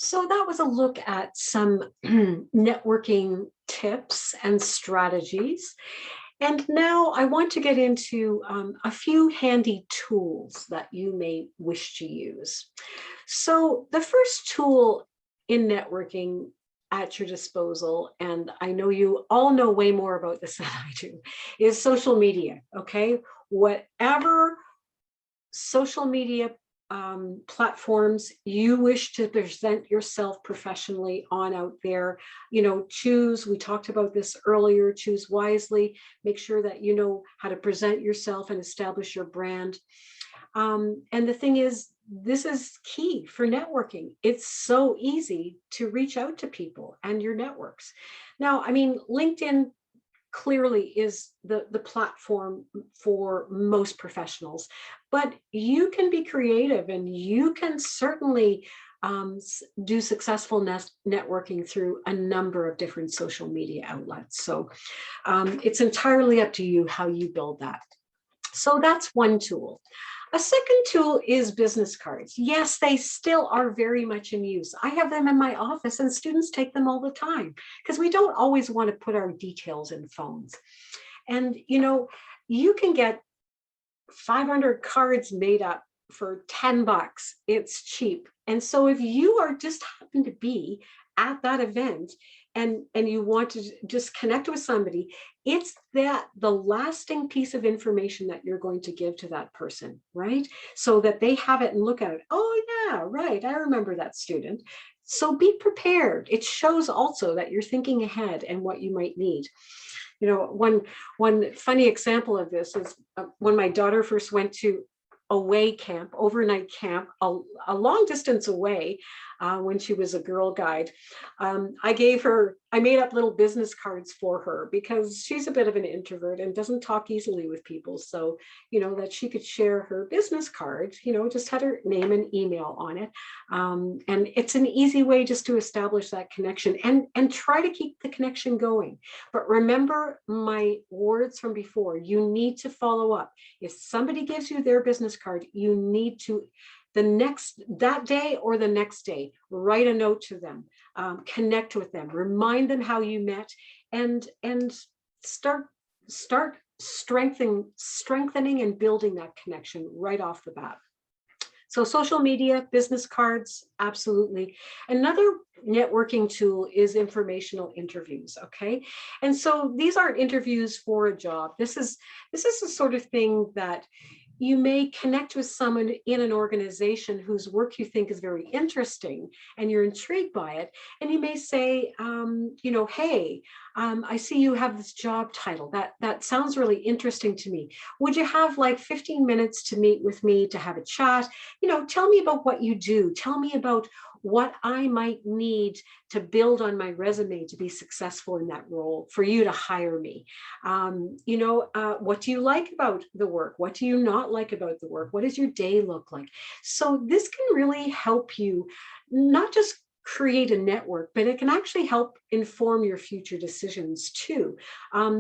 So that was a look at some networking tips and strategies. And now I want to get into a few handy tools that you may wish to use. So the first tool in networking at your disposal, and I know you all know way more about this than I do, is social media. Okay. Whatever social media platforms you wish to present yourself professionally on out there, choose, we talked about this earlier, choose wisely, make sure that you know how to present yourself and establish your brand. And the thing is, this is key for networking. It's so easy to reach out to people and your networks. Now, I mean, LinkedIn clearly is the platform for most professionals, but you can be creative and you can certainly do successful networking through a number of different social media outlets. So it's entirely up to you how you build that. So that's one tool. A second tool is business cards. Yes, they still are very much in use. I have them in my office and students take them all the time because we don't always want to put our details in phones. And you can get 500 cards made up for 10 bucks. It's cheap. And so if you are just happen to be at that event and you want to just connect with somebody, it's that the lasting piece of information that you're going to give to that person, right? So that they have it and look at it. Oh yeah, right. I remember that student. So be prepared. It shows also that you're thinking ahead and what you might need. One funny example of this is when my daughter first went to away camp, overnight camp, a long distance away when she was a Girl Guide. I made up little business cards for her because she's a bit of an introvert and doesn't talk easily with people. So, that she could share her business card, just had her name and email on it. And it's an easy way just to establish that connection and try to keep the connection going. But remember my words from before, you need to follow up. If somebody gives you their business card, you need to that day or the next day, write a note to them, connect with them, remind them how you met, and start strengthening and building that connection right off the bat. So social media, business cards, absolutely. Another networking tool is informational interviews, okay? And so these aren't interviews for a job. This is the sort of thing that you may connect with someone in an organization whose work you think is very interesting and you're intrigued by it. And you may say, hey, I see you have this job title. That sounds really interesting to me. Would you have like 15 minutes to meet with me to have a chat? Tell me about what you do. Tell me about what I might need to build on my resume to be successful in that role for you to hire me. What do you like about the work? What do you not like about the work? What does your day look like? So this can really help you not just create a network, but it can actually help inform your future decisions too.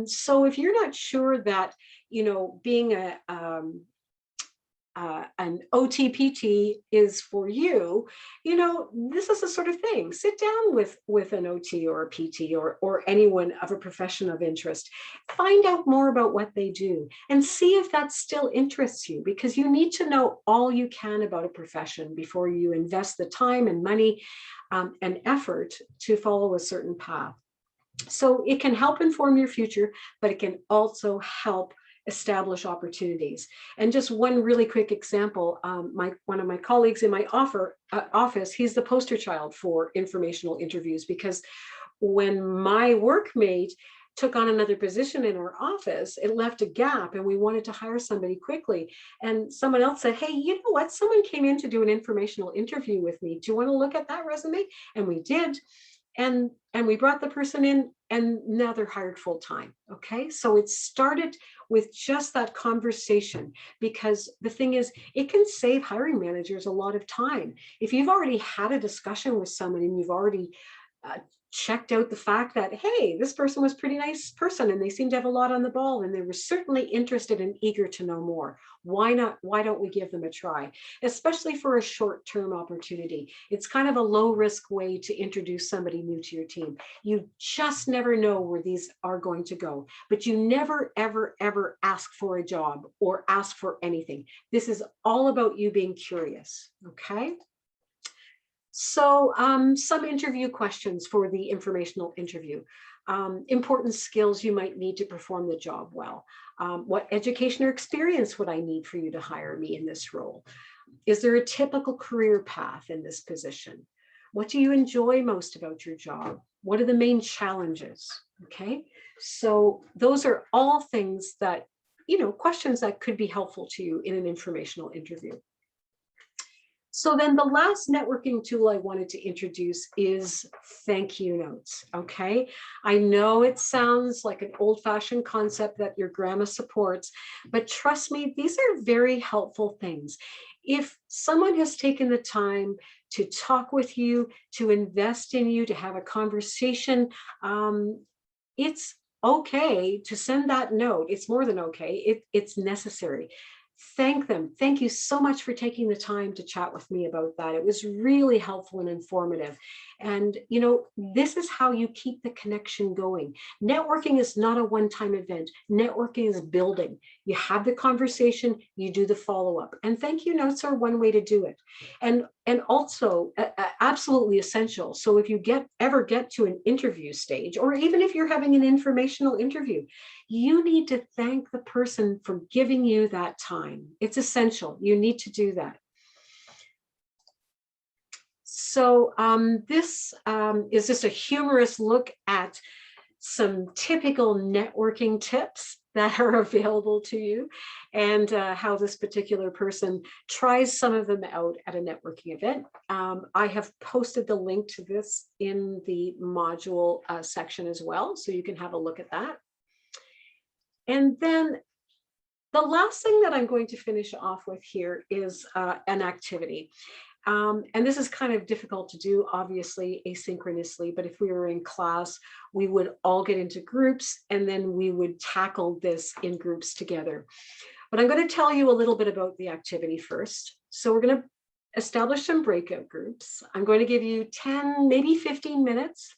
So if you're not sure that, being an OTPT is for you, this is the sort of thing. Sit down with an OT or a PT or anyone of a profession of interest. Find out more about what they do and see if that still interests you, because you need to know all you can about a profession before you invest the time and money and effort to follow a certain path. So it can help inform your future, but it can also help establish opportunities. And just one really quick example, one of my colleagues in my office, he's the poster child for informational interviews, because when my workmate took on another position in our office, it left a gap and we wanted to hire somebody quickly. And someone else said, hey, you know what? Someone came in to do an informational interview with me. Do you want to look at that resume? And we did. And we brought the person in and now they're hired full time. Okay. So it started with just that conversation, because the thing is, it can save hiring managers a lot of time. If you've already had a discussion with someone and you've already checked out the fact that, hey, this person was a pretty nice person and they seemed to have a lot on the ball and they were certainly interested and eager to know more. Why not? Why don't we give them a try? Especially for a short-term opportunity. It's kind of a low-risk way to introduce somebody new to your team. You just never know where these are going to go, but you never, ever, ever ask for a job or ask for anything. This is all about you being curious, okay? So some interview questions for the informational interview. Important skills you might need to perform the job well. What education or experience would I need for you to hire me in this role? Is there a typical career path in this position? What do you enjoy most about your job? What are the main challenges? Okay, so those are all things that, questions that could be helpful to you in an informational interview. So then the last networking tool I wanted to introduce is thank you notes, okay? I know it sounds like an old-fashioned concept that your grandma supports, but trust me, these are very helpful things. If someone has taken the time to talk with you, to invest in you, to have a conversation, it's okay to send that note. It's more than okay, it's necessary. Thank them. Thank you so much for taking the time to chat with me about that. It was really helpful and informative. And, this is how you keep the connection going. Networking is not a one-time event. Networking is building. You have the conversation, you do the follow-up. And thank you notes are one way to do it. And also absolutely essential. So if you ever get to an interview stage, or even if you're having an informational interview, you need to thank the person for giving you that time. It's essential. You need to do that. So this is just a humorous look at some typical networking tips that are available to you, and how this particular person tries some of them out at a networking event. I have posted the link to this in the module section as well, so you can have a look at that. And then the last thing that I'm going to finish off with here is an activity. And this is kind of difficult to do, obviously, asynchronously, but if we were in class, we would all get into groups and then we would tackle this in groups together. But I'm going to tell you a little bit about the activity first. So we're going to establish some breakout groups. I'm going to give you 10, maybe 15 minutes.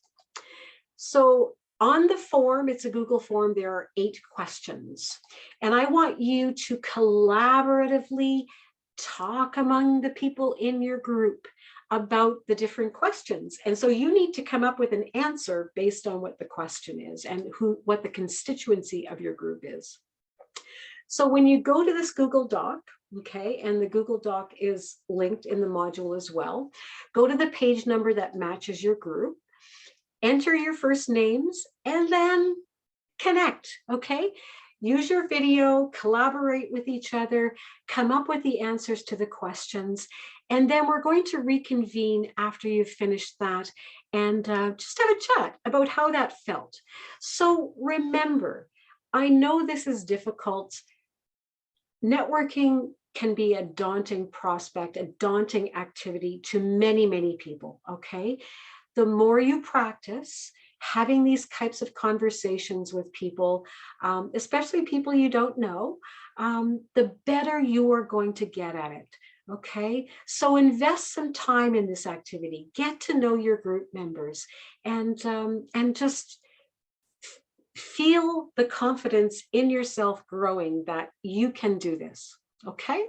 So on the form, it's a Google form, there are 8 questions. And I want you to collaboratively talk among the people in your group about the different questions. And so you need to come up with an answer based on what the question is and what the constituency of your group is. So when you go to this Google Doc, okay, and the Google Doc is linked in the module as well, go to the page number that matches your group, enter your first names, and then connect, okay? Use your video, collaborate with each other, come up with the answers to the questions, and then we're going to reconvene after you've finished that and just have a chat about how that felt. So remember, I know this is difficult. Networking can be a daunting prospect, a daunting activity to many, many people, okay? The more you practice having these types of conversations with people, especially people you don't know, the better you are going to get at it. Okay, so invest some time in this activity, get to know your group members, and just feel the confidence in yourself growing that you can do this. Okay.